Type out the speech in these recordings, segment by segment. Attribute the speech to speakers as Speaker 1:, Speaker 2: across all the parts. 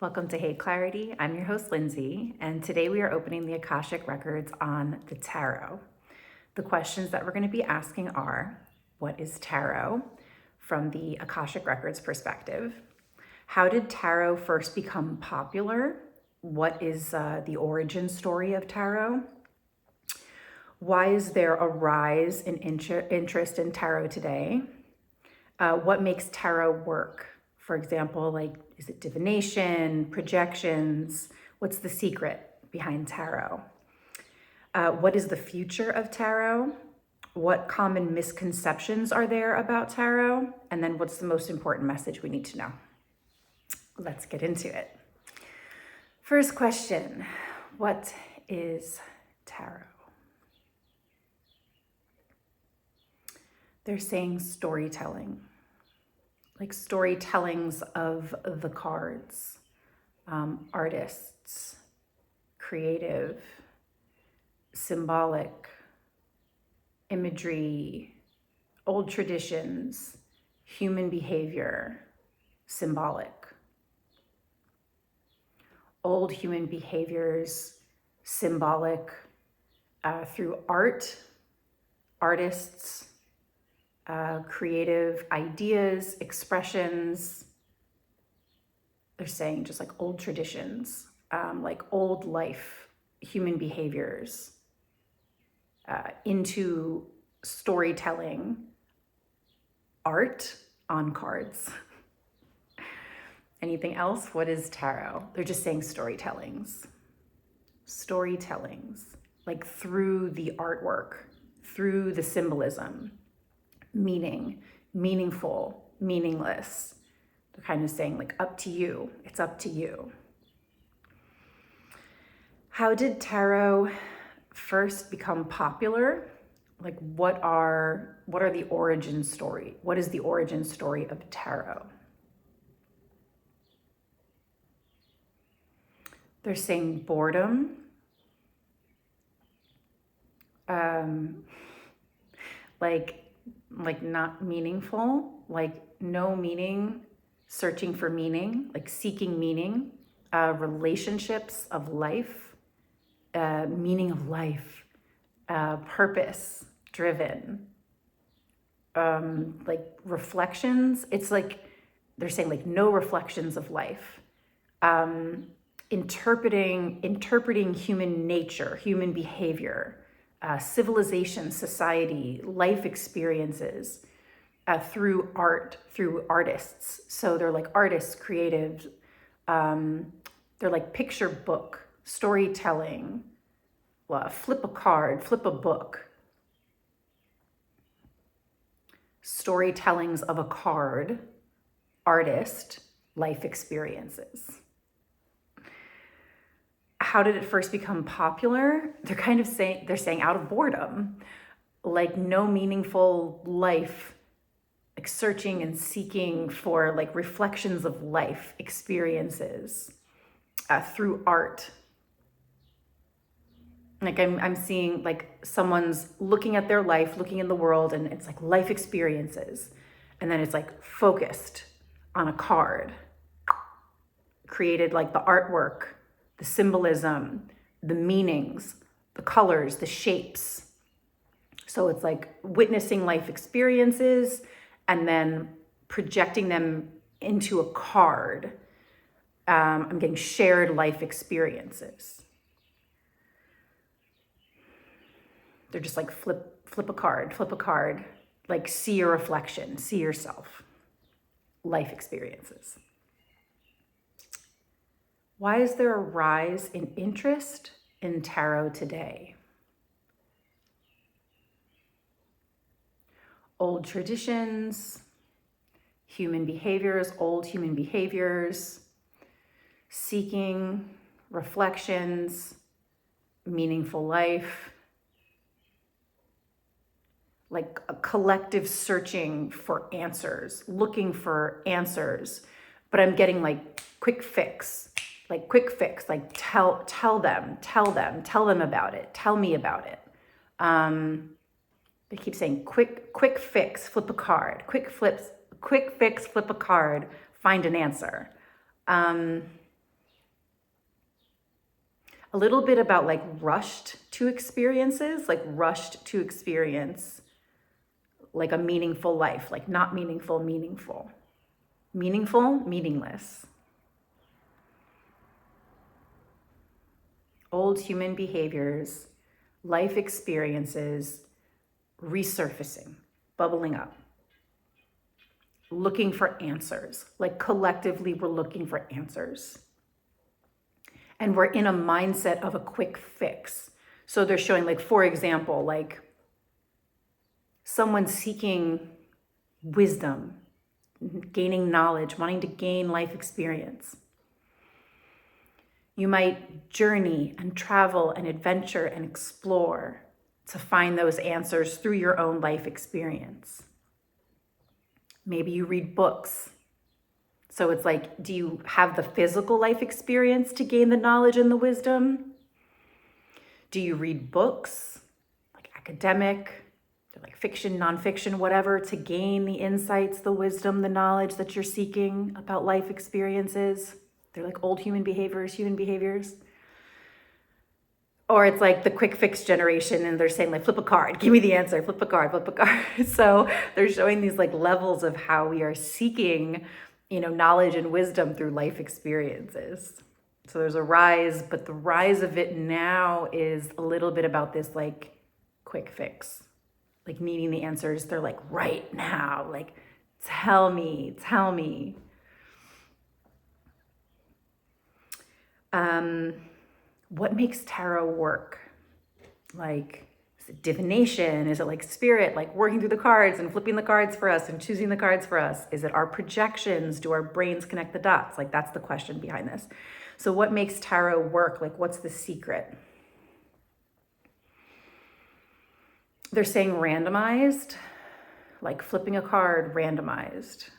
Speaker 1: Welcome to Hey Clarity. I'm your host, Lindsay, and today we are opening the Akashic Records on the tarot. The questions that we're going to be asking are, what is tarot from the Akashic Records perspective? How did tarot first become popular? What is the origin story of tarot? Why is there a rise in interest in tarot today? What makes tarot work? For example, is it divination, projections? What's the secret behind tarot? What is the future of tarot? What common misconceptions are there about tarot? And then what's the most important message we need to know? Let's get into it. First question, what is tarot? They're saying storytelling. Like storytellings of the cards, artists, creative, symbolic, imagery, old traditions, human behavior, symbolic. Old human behaviors, symbolic through art, artists, creative ideas, expressions. They're saying just like old traditions, like old life, human behaviors, into storytelling, art on cards. Anything else? What is tarot? They're just saying storytellings. Storytellings, like through the artwork, through the symbolism. Meaning, meaningful, meaningless. They're kind of saying like up to you, it's up to you. How did tarot first become popular? Like what are the origin story? What is the origin story of tarot? They're saying boredom. Like not meaningful, like no meaning, searching for meaning, like seeking meaning, relationships of life, meaning of life, purpose driven, like reflections. It's like they're saying like no reflections of life, interpreting human nature, human behavior, civilization, society, life experiences through art, through artists. So they're like artists, creatives. They're like picture book, storytelling, flip a card, flip a book. Storytellings of a card, artist, life experiences. How did it first become popular? They're saying out of boredom, like no meaningful life, like searching and seeking for like reflections of life experiences through art. Like I'm seeing like someone's looking at their life, looking in the world, and it's like life experiences. And then it's like focused on a card, created like the artwork, the symbolism, the meanings, the colors, the shapes. So it's like witnessing life experiences and then projecting them into a card. I'm getting shared life experiences. They're just like flip a card, like see your reflection, see yourself, life experiences. Why is there a rise in interest in tarot today? Old traditions, human behaviors, old human behaviors, seeking reflections, meaningful life, like a collective searching for answers, looking for answers, but I'm getting like quick fix, like tell them about it, tell me about it. They keep saying quick fix, flip a card, quick fix, flip a card, find an answer. a little bit about like rushed to experiences, like rushed to experience like a meaningful life, like not meaningful, meaningful, meaningful, meaningless. Old human behaviors, life experiences, resurfacing, bubbling up, looking for answers. Like collectively, we're looking for answers. And we're in a mindset of a quick fix. So they're showing, like, for example, like someone seeking wisdom, gaining knowledge, wanting to gain life experience. You might journey and travel and adventure and explore to find those answers through your own life experience. Maybe you read books. So it's like, do you have the physical life experience to gain the knowledge and the wisdom? Do you read books, like academic, like fiction, nonfiction, whatever, to gain the insights, the wisdom, the knowledge that you're seeking about life experiences? They're like old human behaviors. Or it's like the quick fix generation, and they're saying like, flip a card, give me the answer, flip a card. So they're showing these like levels of how we are seeking, knowledge and wisdom through life experiences. So there's a rise, but the rise of it now is a little bit about this like quick fix, like needing the answers. They're like, right now, like, tell me. What makes tarot work? Like, is it divination? Is it like spirit, like working through the cards and flipping the cards for us and choosing the cards for us? Is it our projections? Do our brains connect the dots? Like, that's the question behind this. So what makes tarot work? Like, what's the secret? They're saying randomized, like flipping a card, randomized.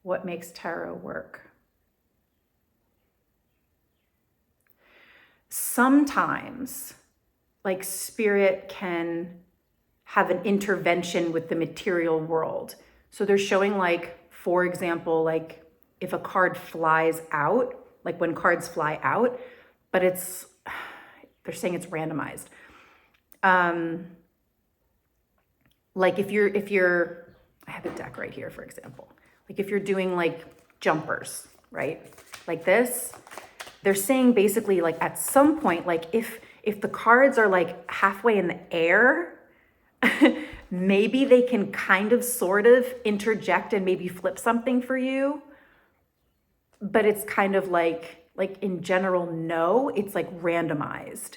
Speaker 1: What makes tarot work? Sometimes, like, spirit can have an intervention with the material world. So they're showing, like, for example, like if a card flies out, like when cards fly out, but they're saying it's randomized. Like if you're, I have a deck right here, for example. Like if you're doing like jumpers, right? Like this, they're saying basically like at some point, like if the cards are like halfway in the air, maybe they can kind of sort of interject and maybe flip something for you. But it's kind of like in general, no, it's like randomized.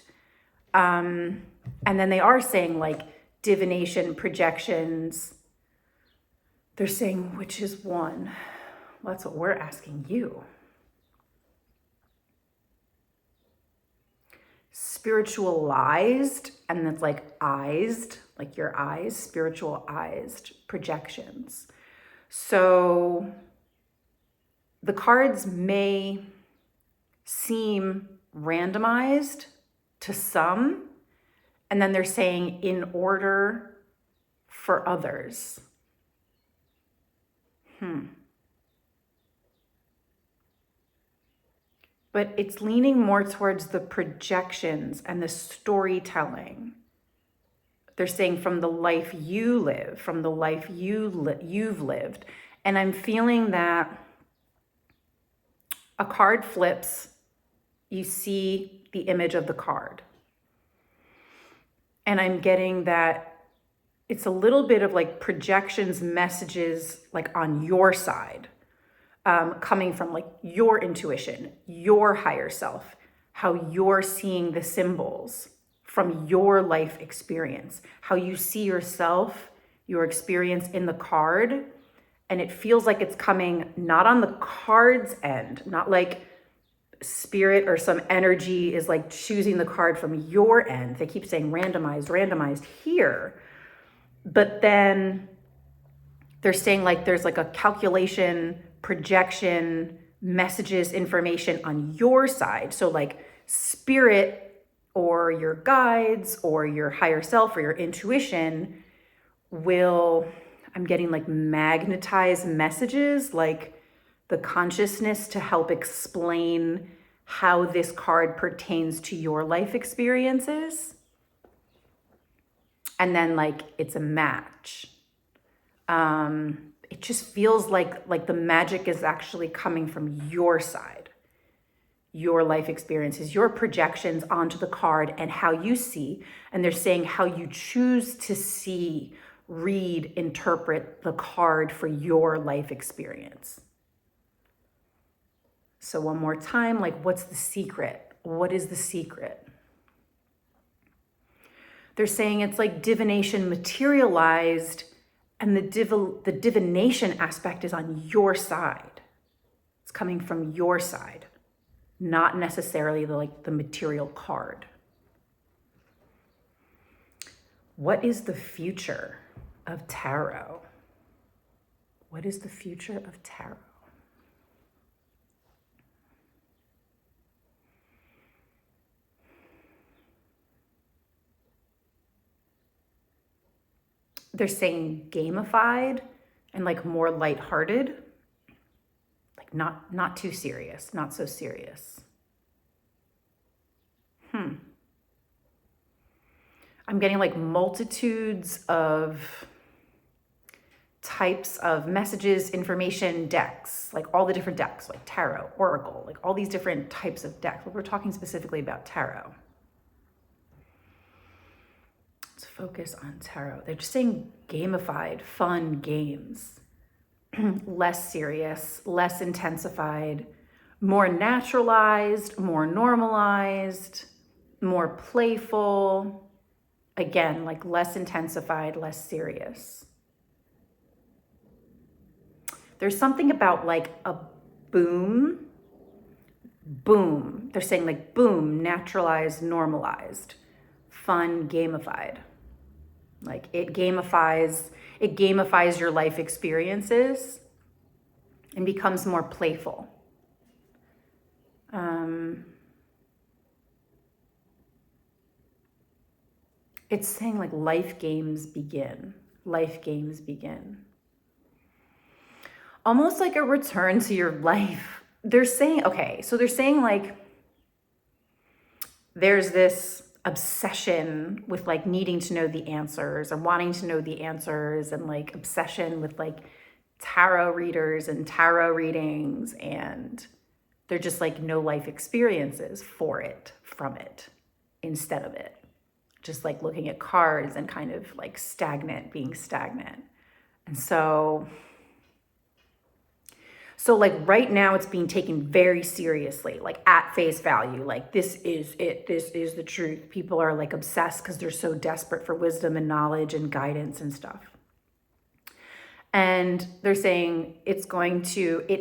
Speaker 1: And then they are saying like divination, projections. They're saying which is one? Well, that's what we're asking you. Spiritualized, and that's like eyesed, like your eyes, spiritualized projections. So the cards may seem randomized to some, and then they're saying in order for others. But it's leaning more towards the projections and the storytelling. They're saying from the life you live, from the life you've lived. And I'm feeling that a card flips, you see the image of the card. And I'm getting that it's a little bit of like projections, messages like on your side. Coming from like your intuition, your higher self, how you're seeing the symbols from your life experience, how you see yourself, your experience in the card. And it feels like it's coming not on the card's end, not like spirit or some energy is like choosing the card from your end. They keep saying randomized here. But then they're saying like there's like a calculation, projection, messages, information on your side. So like spirit or your guides or your higher self or your intuition will, I'm getting like magnetize messages, like the consciousness to help explain how this card pertains to your life experiences. And then like it's a match. It just feels like the magic is actually coming from your side, your life experiences, your projections onto the card and how you see. And they're saying how you choose to see, read, interpret the card for your life experience. So one more time, like, what's the secret? What is the secret? They're saying it's like divination materialized, and the divination aspect is on your side. It's coming from your side, not necessarily the material card. What is the future of tarot? What is the future of tarot? They're saying gamified and like more lighthearted, like not too serious, not so serious. I'm getting like multitudes of types of messages, information, decks, like all the different decks, like tarot, oracle, like all these different types of decks. But we're talking specifically about tarot. Let's focus on tarot. They're just saying gamified, fun games, less serious, less intensified, more naturalized, more normalized, more playful. Again, like less intensified, less serious. There's something about like a boom. They're saying like boom, naturalized, normalized, fun, gamified. Like it gamifies your life experiences and becomes more playful. It's saying like life games begin. Life games begin. Almost like a return to your life. They're saying, okay, so they're saying like there's this obsession with like needing to know the answers or wanting to know the answers, and like obsession with like tarot readers and tarot readings, and they're just like no life experiences for it, from it, instead of it. Just like looking at cards and kind of like being stagnant. And so like right now it's being taken very seriously, like at face value, like this is it, this is the truth. People are like obsessed because they're so desperate for wisdom and knowledge and guidance and stuff. And they're saying it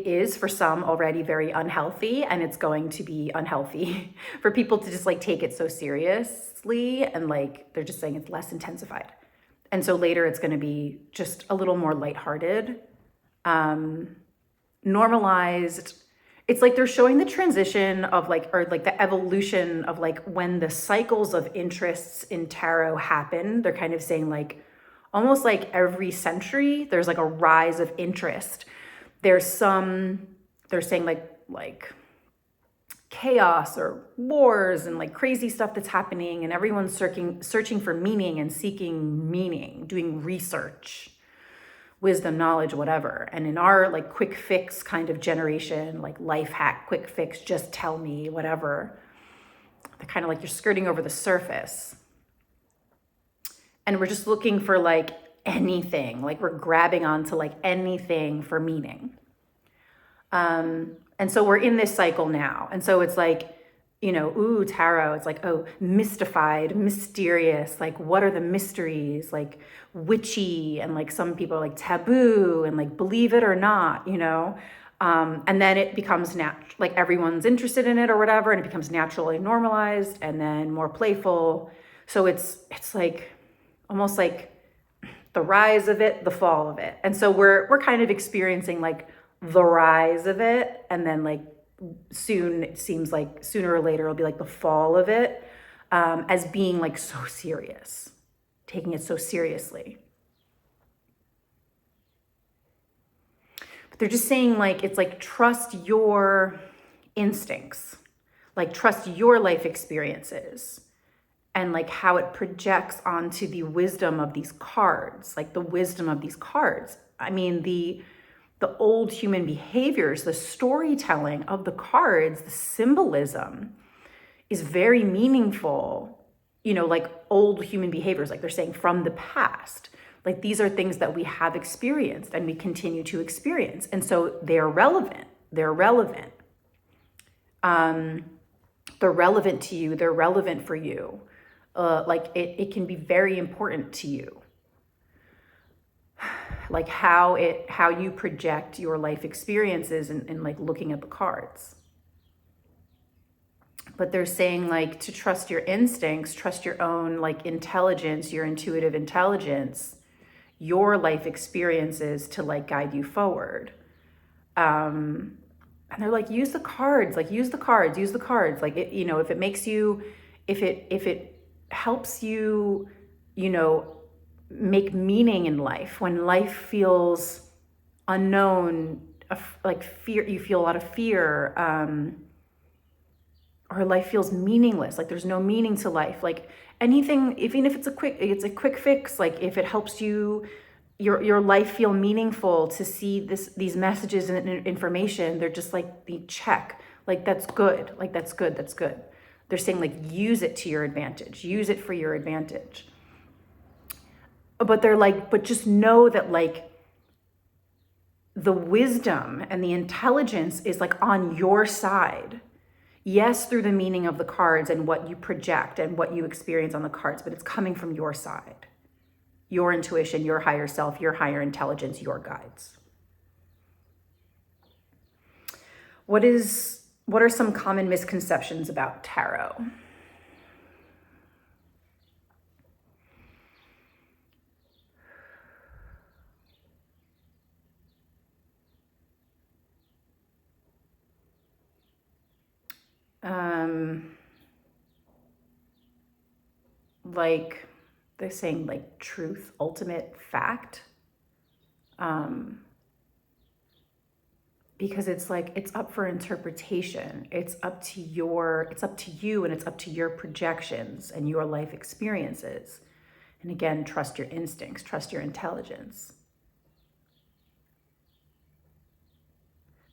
Speaker 1: is for some already very unhealthy, and it's going to be unhealthy for people to just like take it so seriously, and like they're just saying it's less intensified. And so later it's going to be just a little more lighthearted, normalized. It's like they're showing the transition of like, or like the evolution of like when the cycles of interests in tarot happen. They're kind of saying like, almost like every century, there's like a rise of interest. They're saying like chaos or wars and like crazy stuff that's happening, and everyone's searching for meaning and seeking meaning, doing research, wisdom, knowledge, whatever. And in our like quick fix kind of generation, like life hack, quick fix, just tell me, whatever, they're kind of like you're skirting over the surface. And we're just looking for like anything, like we're grabbing onto like anything for meaning. And so we're in this cycle now. And so it's like, you know, ooh, tarot, it's like, oh, mystified, mysterious, like what are the mysteries, like witchy, and like some people are like taboo, and like believe it or not, you know. And then it becomes like everyone's interested in it or whatever, and it becomes naturally normalized and then more playful. So it's like almost like the rise of it, the fall of it. And so we're kind of experiencing like the rise of it, and then like soon, it seems like sooner or later it'll be like the fall of it, as being like so serious, taking it so seriously. But they're just saying like, it's like trust your instincts. Like trust your life experiences and like how it projects onto the wisdom of these cards, like the wisdom of these cards. I mean, the old human behaviors, the storytelling of the cards, the symbolism is very meaningful, you know, like old human behaviors, like they're saying from the past. Like these are things that we have experienced and we continue to experience. And so they're relevant. They're relevant. They're relevant to you. They're relevant for you. Like it can be very important to you. Like how you project your life experiences and like looking at the cards. But they're saying like to trust your instincts, trust your own like intelligence, your intuitive intelligence, your life experiences to like guide you forward. And they're like, use the cards, like use the cards. Like, it, you know, if it makes you, if it helps you, you know, make meaning in life, when life feels unknown, like fear, you feel a lot of fear, or life feels meaningless, like there's no meaning to life, like anything, even if it's a quick fix, like if it helps you, your life feel meaningful, to see these messages and information, they're just like the check, like that's good, like that's good. They're saying like use it to your advantage, use it for your advantage. But they're like, but just know that like the wisdom and the intelligence is like on your side. Yes, through the meaning of the cards and what you project and what you experience on the cards, but it's coming from your side, your intuition, your higher self, your higher intelligence, your guides. What are some common misconceptions about tarot? Like they're saying like truth, ultimate fact. Because it's like, it's up for interpretation. It's up to you, and it's up to your projections and your life experiences. And again, trust your instincts, trust your intelligence.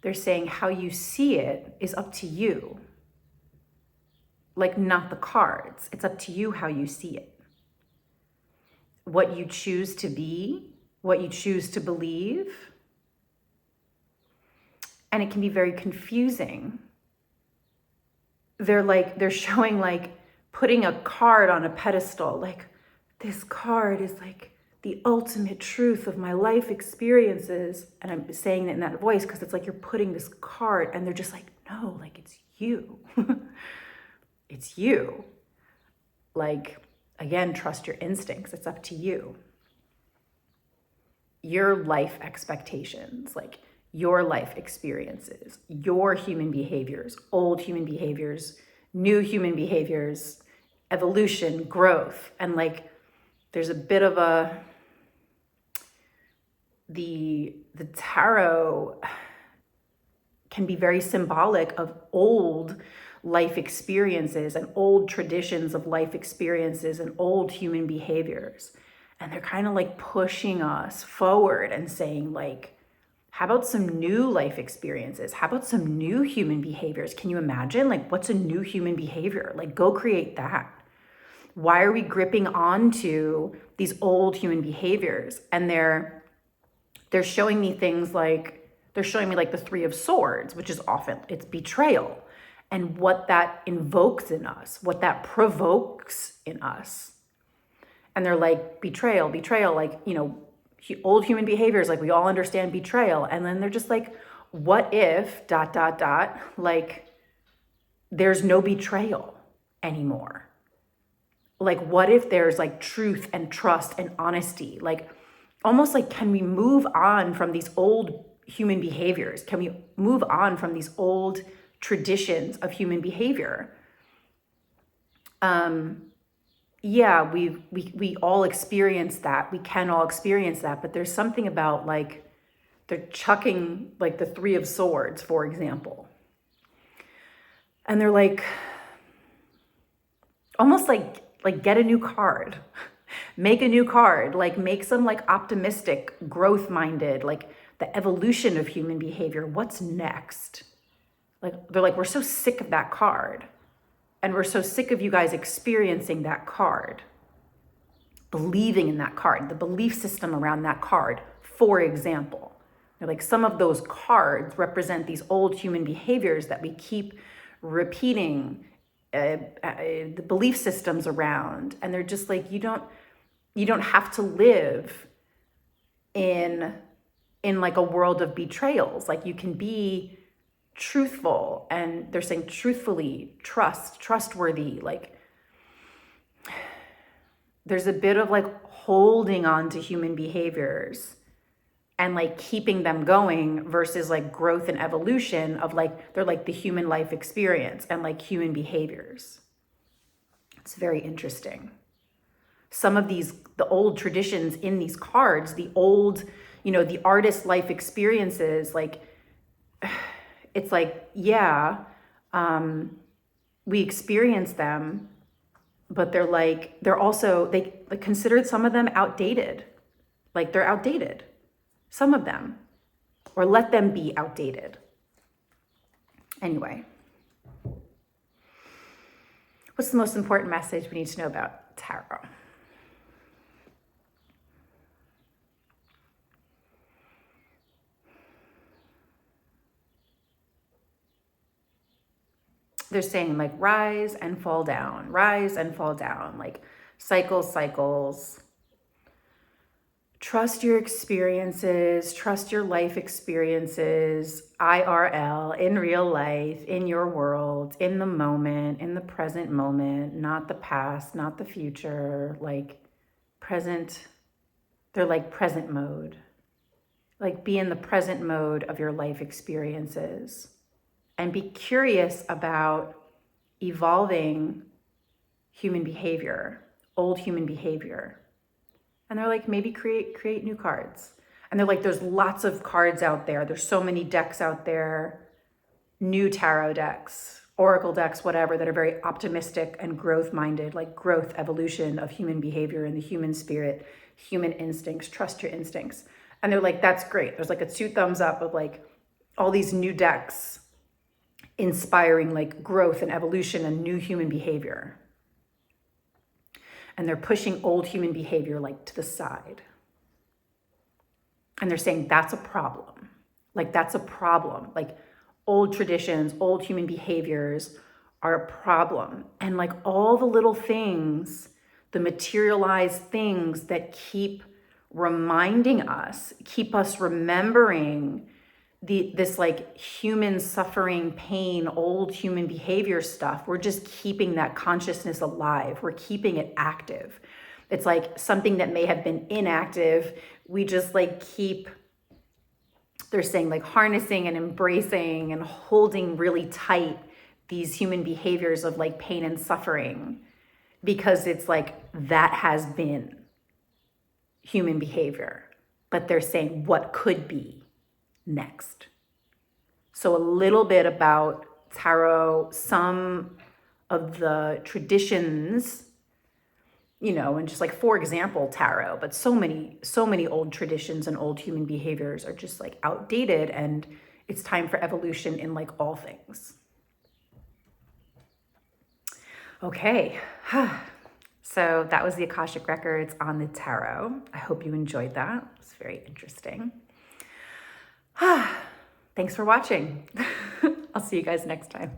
Speaker 1: They're saying how you see it is up to you. Like not the cards. It's up to you how you see it. What you choose to be, what you choose to believe. And it can be very confusing. They're showing like putting a card on a pedestal, like this card is like the ultimate truth of my life experiences. And I'm saying it in that voice because it's like you're putting this card, and they're just like, no, like it's you. It's you. Like, again, trust your instincts. It's up to you. Your life expectations, like your life experiences, your human behaviors, old human behaviors, new human behaviors, evolution, growth. And like, there's a bit of the tarot can be very symbolic of old life experiences and old traditions of life experiences and old human behaviors. And they're kind of like pushing us forward and saying like, how about some new life experiences? How about some new human behaviors? Can you imagine? Like, what's a new human behavior? Like, go create that. Why are we gripping onto these old human behaviors? And they're showing me things like, they're showing me like the Three of Swords, which is often, it's betrayal, and what that invokes in us, what that provokes in us. And they're like, betrayal, like, you know, old human behaviors, like we all understand betrayal. And then they're just like, what if ... like there's no betrayal anymore? Like, what if there's like truth and trust and honesty? Like, almost like, can we move on from these old human behaviors? Can we move on from these old traditions of human behavior? Yeah, we all experience that. We can all experience that, but there's something about like, they're chucking like the Three of Swords, for example. And they're like, almost like get a new card, make a new card, like make some like optimistic, growth minded, like the evolution of human behavior. What's next? Like, they're like, we're so sick of that card. And we're so sick of you guys experiencing that card, believing in that card, the belief system around that card. For example, they're like, some of those cards represent these old human behaviors that we keep repeating the belief systems around. And they're just like, you don't have to live in like a world of betrayals. Like, you can be truthful, and they're saying truthfully, trustworthy. Like, there's a bit of like holding on to human behaviors and like keeping them going versus like growth and evolution of like, they're like the human life experience and like human behaviors. It's very interesting. Some of these, the old traditions in these cards, the old, the artist life experiences, like, it's like, yeah, we experience them, but they're also, they considered some of them outdated. Like, they're outdated, some of them, or let them be outdated. Anyway, what's the most important message we need to know about tarot? They're saying like rise and fall down, like cycles. Trust your experiences, trust your life experiences, IRL, in real life, in your world, in the moment, in the present moment, not the past, not the future, like present. They're like present mode. Like, be in the present mode of your life experiences. And be curious about evolving human behavior, old human behavior. And they're like, maybe create new cards. And they're like, there's lots of cards out there. There's so many decks out there, new tarot decks, oracle decks, whatever, that are very optimistic and growth minded, like growth, evolution of human behavior and the human spirit, human instincts, trust your instincts. And they're like, that's great. There's like a 2 thumbs up of like all these new decks inspiring like growth and evolution and new human behavior. And they're pushing old human behavior like to the side. And they're saying that's a problem. Like, that's a problem. Like, old traditions, old human behaviors are a problem. And like all the little things, the materialized things that keep reminding us, keep us remembering this like human suffering, pain, old human behavior stuff. We're just keeping that consciousness alive. We're keeping it active. It's like something that may have been inactive. We just like keep, they're saying like harnessing and embracing and holding really tight these human behaviors of like pain and suffering, because it's like that has been human behavior. But they're saying what could be next. So a little bit about tarot, some of the traditions, and just like, for example, tarot, but so many old traditions and old human behaviors are just like outdated, and it's time for evolution in like all things. Okay. So that was the Akashic Records on the tarot. I hope you enjoyed that. It's very interesting. Thanks for watching. I'll see you guys next time.